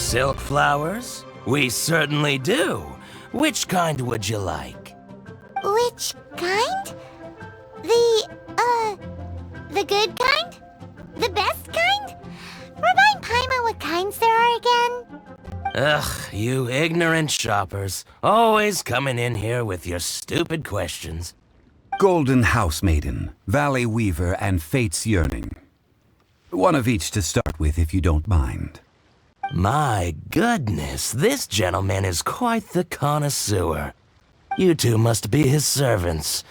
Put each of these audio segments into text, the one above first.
Silk flowers? We certainly do. Which kind would you like? Which kind? The good kind? The best kind? Remind Paimon what kinds there are again. Ugh, you ignorant shoppers. Always coming in here with your stupid questions. Golden House Maiden, Valley Weaver, and Fate's Yearning. One of each to start with, if you don't mind. My goodness, this gentleman is quite the connoisseur. You two must be his servants.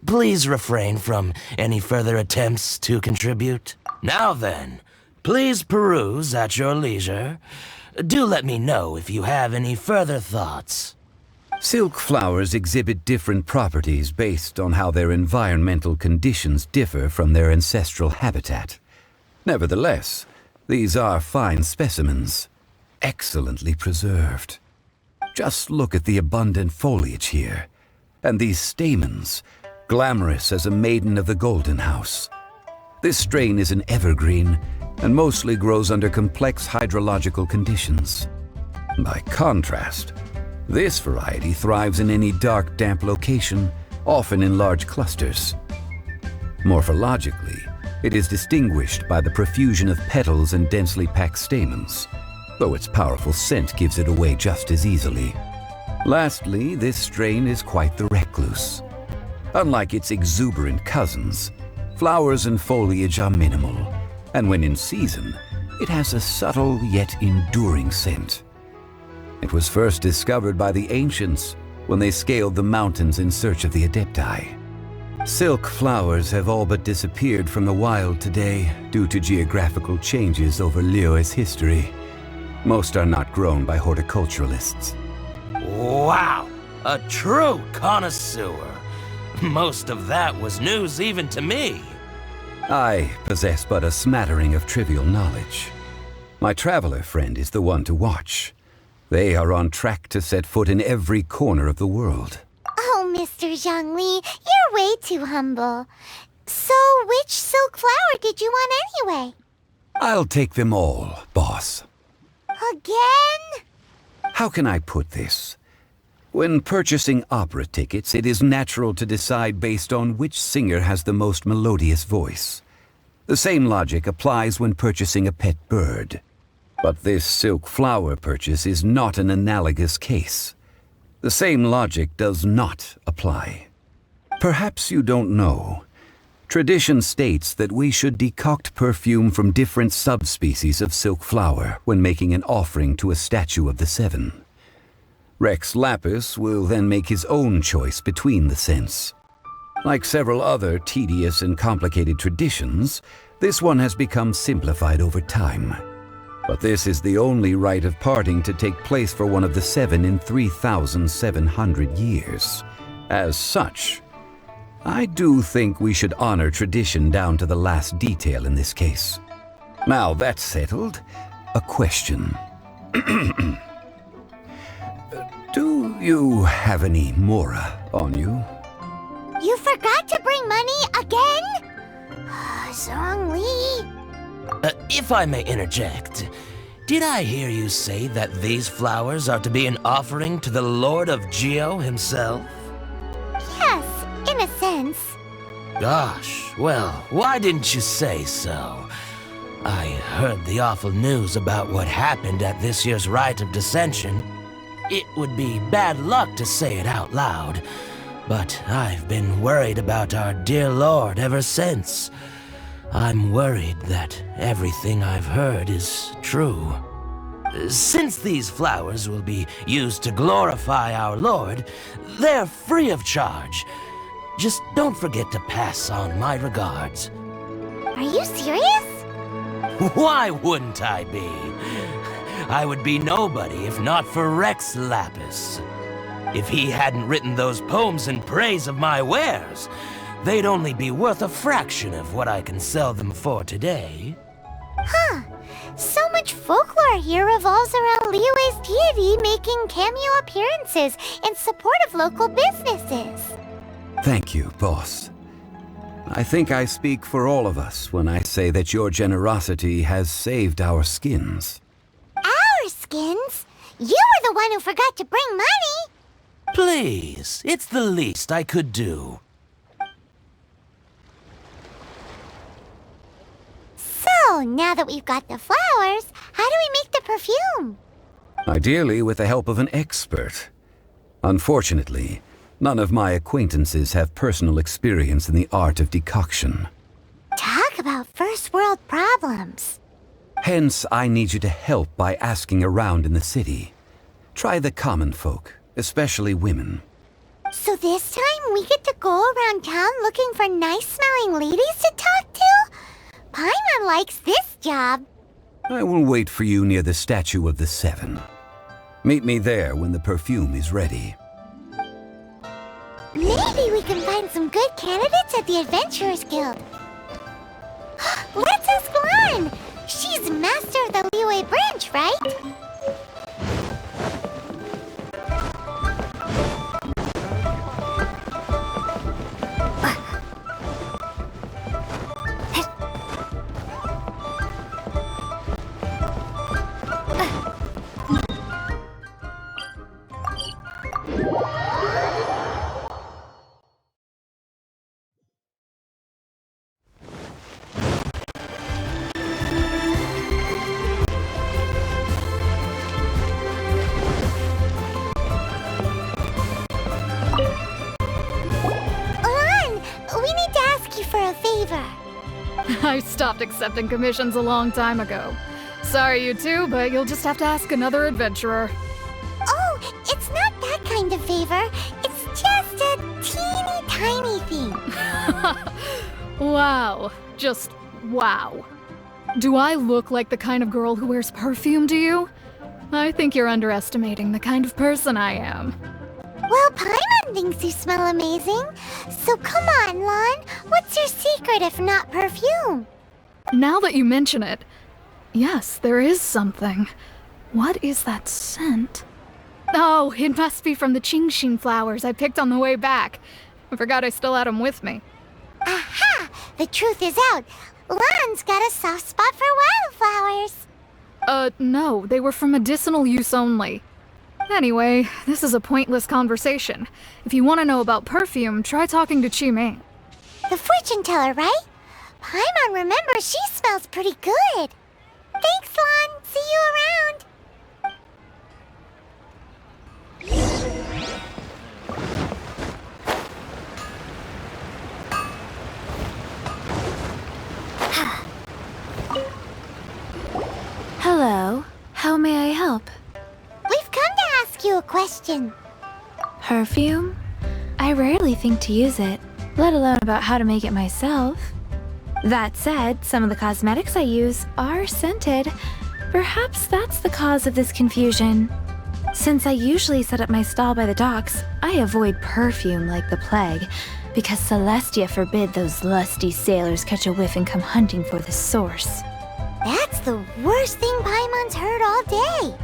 Please refrain from any further attempts to contribute. Now then, please peruse at your leisure. Do let me know if you have any further thoughts. Silk flowers exhibit different properties based on how their environmental conditions differ from their ancestral habitat. Nevertheless, these are fine specimens, excellently preserved. Just look at the abundant foliage here, and these stamens, glamorous as a maiden of the Golden House. This strain is an evergreen, and mostly grows under complex hydrological conditions. By contrast, this variety thrives in any dark, damp location, often in large clusters. Morphologically, it is distinguished by the profusion of petals and densely packed stamens, though its powerful scent gives it away just as easily. Lastly, this strain is quite the recluse. Unlike its exuberant cousins, flowers and foliage are minimal, and when in season, it has a subtle yet enduring scent. It was first discovered by the ancients when they scaled the mountains in search of the Adepti. Silk flowers have all but disappeared from the wild today due to geographical changes over Liyue's history. Most are not grown by horticulturalists. Wow! A true connoisseur! Most of that was news even to me. I possess but a smattering of trivial knowledge. My traveler friend is the one to watch. They are on track to set foot in every corner of the world. Oh, Mr. Zhongli, you're way too humble. So, which silk flower did you want anyway? I'll take them all, boss. Again? How can I put this? When purchasing opera tickets, it is natural to decide based on which singer has the most melodious voice. The same logic applies when purchasing a pet bird. But this silk flower purchase is not an analogous case. The same logic does not apply. Perhaps you don't know. Tradition states that we should decoct perfume from different subspecies of silk flower when making an offering to a statue of the Seven. Rex Lapis will then make his own choice between the scents. Like several other tedious and complicated traditions, this one has become simplified over time. But this is the only rite of parting to take place for one of the Seven in 3,700 years. As such, I do think we should honor tradition down to the last detail in this case. Now that's settled, a question. Do you have any mora on you? You forgot to bring money again? Zhongli. If I may interject, did I hear you say that these flowers are to be an offering to the Lord of Geo himself? Yes, in a sense. Gosh, well, why didn't you say so? I heard the awful news about what happened at this year's Rite of Dissension. It would be bad luck to say it out loud, but I've been worried about our dear Lord ever since. I'm worried that everything I've heard is true. Since these flowers will be used to glorify our Lord, they're free of charge. Just don't forget to pass on my regards. Are you serious? Why wouldn't I be? I would be nobody if not for Rex Lapis. If he hadn't written those poems in praise of my wares, they'd only be worth a fraction of what I can sell them for today. Huh. So much folklore here revolves around Liyue's deity making cameo appearances in support of local businesses. Thank you, boss. I think I speak for all of us when I say that your generosity has saved our skins. Our skins? You were the one who forgot to bring money! Please, it's the least I could do. So, now that we've got the flowers, how do we make the perfume? Ideally with the help of an expert. Unfortunately, none of my acquaintances have personal experience in the art of decoction. Talk about first world problems. Hence, I need you to help by asking around in the city. Try the common folk, especially women. So this time we get to go around town looking for nice-smelling ladies to talk to? Paimon likes this job. I will wait for you near the statue of the Seven. Meet me there when the perfume is ready. Maybe we can find some good candidates at the Adventurers Guild. Let's ask Lan! She's master of the Liyue branch, right? I stopped accepting commissions a long time ago. Sorry, you two, but you'll just have to ask another adventurer. Oh, it's not that kind of favor. It's just a teeny tiny thing. Wow. Just wow. Do I look like the kind of girl who wears perfume to you? I think you're underestimating the kind of person I am. Well, Paimon thinks you smell amazing. So come on, Lan. What's your secret if not perfume? Now that you mention it, yes, there is something. What is that scent? Oh, it must be from the Genshin flowers I picked on the way back. I forgot I still had them with me. Aha! The truth is out. Lan's got a soft spot for wildflowers. No, they were for medicinal use only. Anyway, this is a pointless conversation. If you want to know about perfume, try talking to Chi-Mei. The fortune teller, right? Paimon remembers she smells pretty good. Thanks, Lan. See you around. Hello. How may I help? We've come to ask you a question. Perfume? I rarely think to use it, let alone about how to make it myself. That said, some of the cosmetics I use are scented. Perhaps that's the cause of this confusion. Since I usually set up my stall by the docks, I avoid perfume like the plague, because Celestia forbid those lusty sailors catch a whiff and come hunting for the source. That's the worst thing Paimon's heard all day.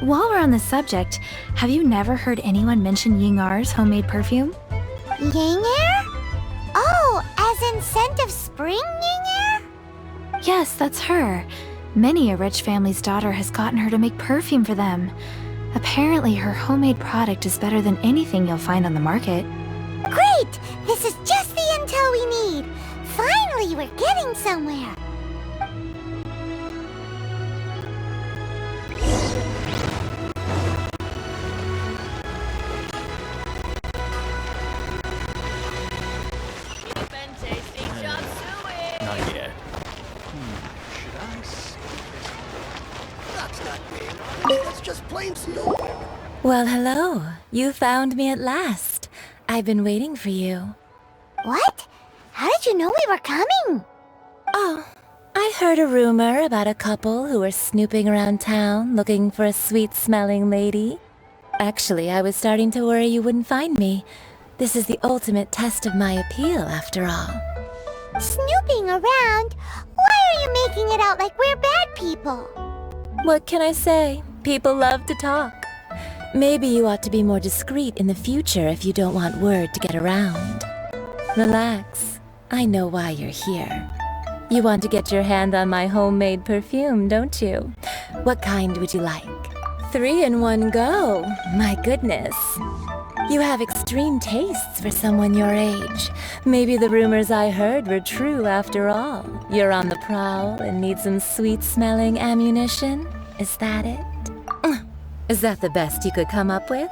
While we're on the subject, have you never heard anyone mention Ying'er's homemade perfume? Ying'er? Oh, as in scent of spring Ying'er? Yes, that's her. Many a rich family's daughter has gotten her to make perfume for them. Apparently, her homemade product is better than anything you'll find on the market. Great! This is just the intel we need. Finally, we're getting somewhere. Not yet. Should I see this? That's not big. That's just plain stupid. Well, hello. You found me at last. I've been waiting for you. What? How did you know we were coming? Oh, I heard a rumor about a couple who were snooping around town looking for a sweet-smelling lady. Actually, I was starting to worry you wouldn't find me. This is the ultimate test of my appeal, after all. Snooping around? Why are you making it out like we're bad people? What can I say? People love to talk. Maybe you ought to be more discreet in the future if you don't want word to get around. Relax. I know why you're here. You want to get your hand on my homemade perfume, don't you? What kind would you like? 3 in one go. My goodness. You have extreme tastes for someone your age. Maybe the rumors I heard were true after all. You're on the prowl and need some sweet-smelling ammunition? Is that it? Is that the best you could come up with?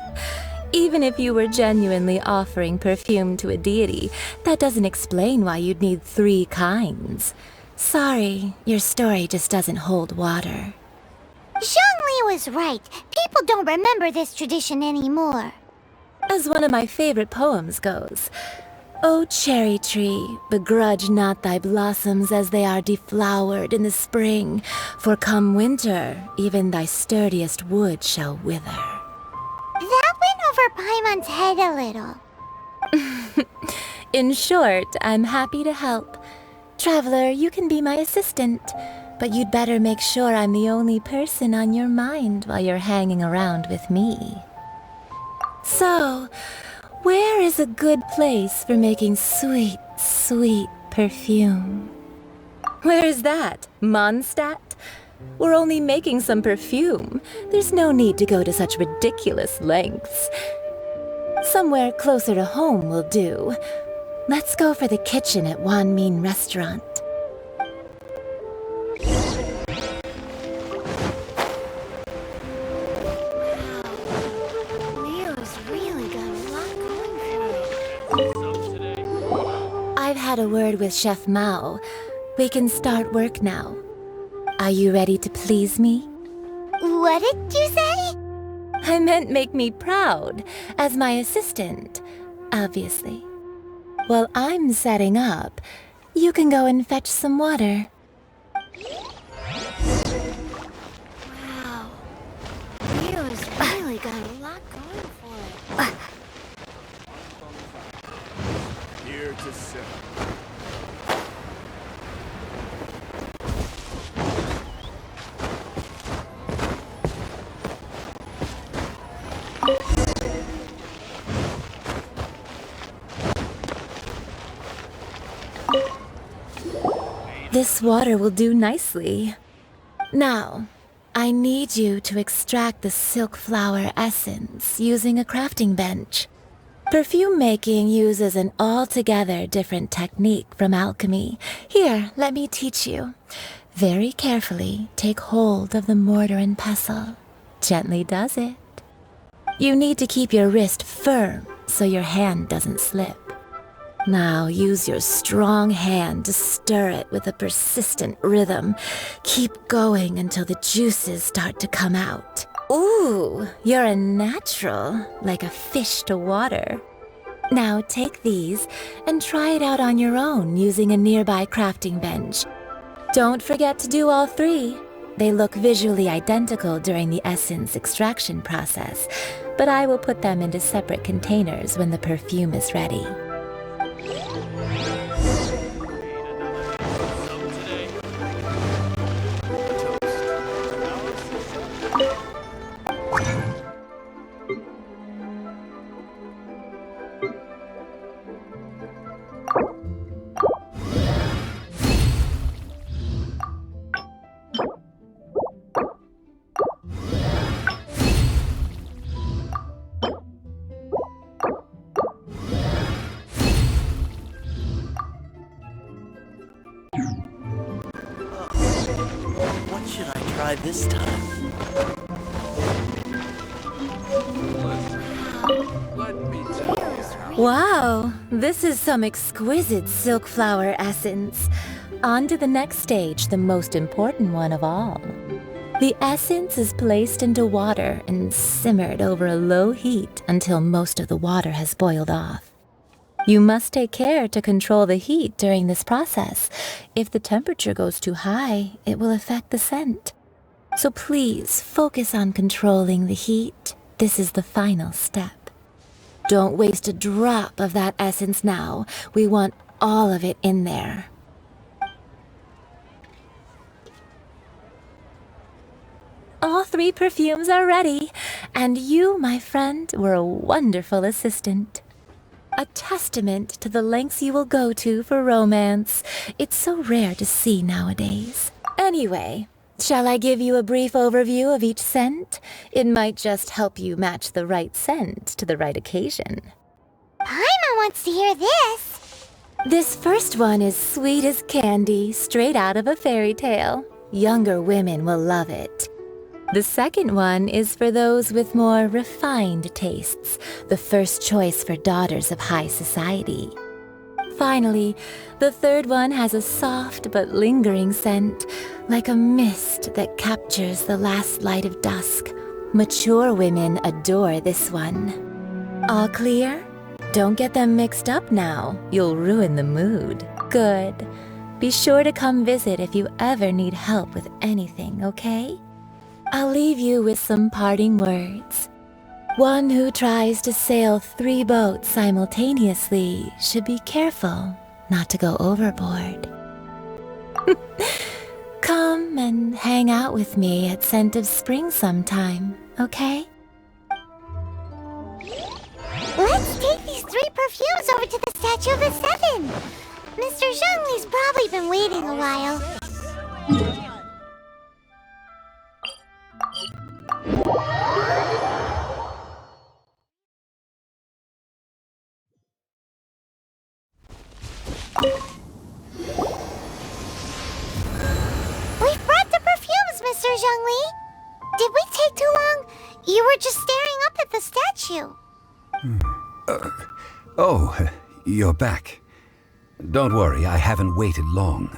Even if you were genuinely offering perfume to a deity, that doesn't explain why you'd need 3 kinds. Sorry, your story just doesn't hold water. Zhongli was right. People don't remember this tradition anymore. As one of my favorite poems goes, "O cherry tree, begrudge not thy blossoms as they are deflowered in the spring, for come winter, even thy sturdiest wood shall wither." That went over Paimon's head a little. In short, I'm happy to help. Traveler, you can be my assistant, but you'd better make sure I'm the only person on your mind while you're hanging around with me. So, where is a good place for making sweet, sweet perfume? Where is that? Mondstadt? We're only making some perfume. There's no need to go to such ridiculous lengths. Somewhere closer to home will do. Let's go for the kitchen at Wan Min Restaurant. Leo's really got a lot going for it. I've had a word with Chef Mao. We can start work now. Are you ready to please me? What did you say? I meant make me proud, as my assistant, obviously. While I'm setting up, you can go and fetch some water. Wow. Leo's really got a lot going for it. Here to sit. This water will do nicely. Now, I need you to extract the silk flower essence using a crafting bench. Perfume making uses an altogether different technique from alchemy. Here, let me teach you. Very carefully, take hold of the mortar and pestle. Gently does it. You need to keep your wrist firm so your hand doesn't slip. Now use your strong hand to stir it with a persistent rhythm. Keep going until the juices start to come out. Ooh, you're a natural, like a fish to water. Now take these and try it out on your own using a nearby crafting bench. Don't forget to do all 3. They look visually identical during the essence extraction process, but I will put them into separate containers when the perfume is ready. What should I try this time? Let me tell you. Wow, this is some exquisite silk flower essence. On to the next stage, the most important one of all. The essence is placed into water and simmered over a low heat until most of the water has boiled off. You must take care to control the heat during this process. If the temperature goes too high, it will affect the scent. So please focus on controlling the heat. This is the final step. Don't waste a drop of that essence now. We want all of it in there. All 3 perfumes are ready, and you, my friend, were a wonderful assistant. A testament to the lengths you will go to for romance. It's so rare to see nowadays. Anyway, Shall I give you a brief overview of each scent? It might just help you match the right scent to the right occasion. Paimon wants to hear this. This first one is sweet as candy, straight out of a fairy tale. Younger women will love it. The second one is for those with more refined tastes, the first choice for daughters of high society. Finally, the third one has a soft but lingering scent, like a mist that captures the last light of dusk. Mature women adore this one. All clear? Don't get them mixed up now. You'll ruin the mood. Good. Be sure to come visit if you ever need help with anything, okay? I'll leave you with some parting words. One who tries to sail 3 boats simultaneously should be careful not to go overboard. Come and hang out with me at Scent of Spring sometime, okay? Let's take these 3 perfumes over to the Statue of the Seven. Mr. Zhongli's probably been waiting a while. We've brought the perfumes, Mr. Zhongli. Did we take too long? You were just staring up at the statue. Oh, you're back. Don't worry, I haven't waited long.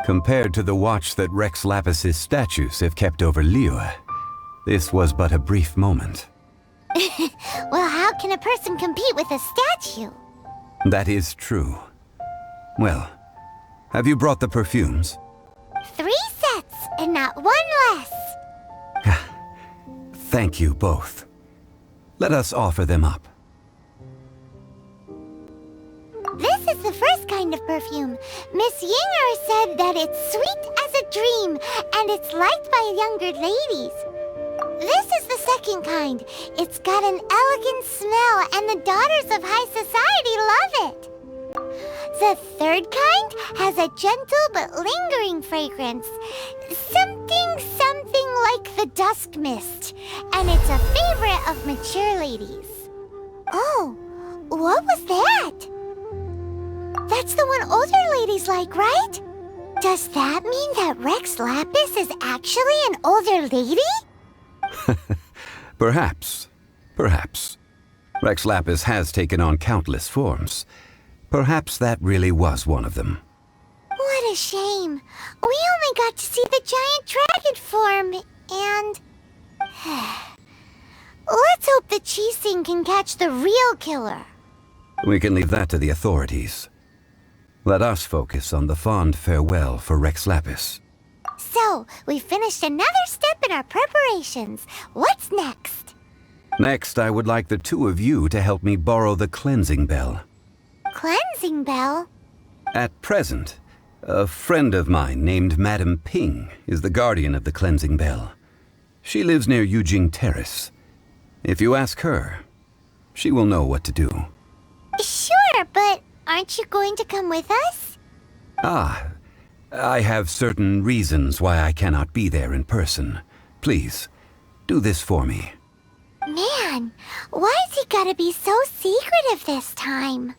Compared to the watch that Rex Lapis's statues have kept over Liyue, this was but a brief moment. Well, how can a person compete with a statue? That is true. Well, have you brought the perfumes? 3 sets, and not 1 less. Thank you both. Let us offer them up. This is the first kind of perfume. Miss Ying'er said that it's sweet as a dream, and it's liked by younger ladies. This is the second kind. It's got an elegant smell, and the daughters of high society love it. The third kind has a gentle but lingering fragrance. Something like the dusk mist, and it's a favorite of mature ladies. Oh, what was that? That's the one older ladies like, right? Does that mean that Rex Lapis is actually an older lady? Perhaps. Rex Lapis has taken on countless forms. Perhaps that really was one of them. What a shame. We only got to see the giant dragon form, and... Let's hope the Qixing can catch the real killer. We can leave that to the authorities. Let us focus on the fond farewell for Rex Lapis. So, we finished another step in our preparations. What's next? Next, I would like the 2 of you to help me borrow the cleansing bell. Cleansing bell? At present, a friend of mine named Madame Ping is the guardian of the cleansing bell. She lives near Yujing Terrace. If you ask her, she will know what to do. Sure, but aren't you going to come with us? Ah, I have certain reasons why I cannot be there in person. Please, do this for me. Man, why's he gotta be so secretive this time?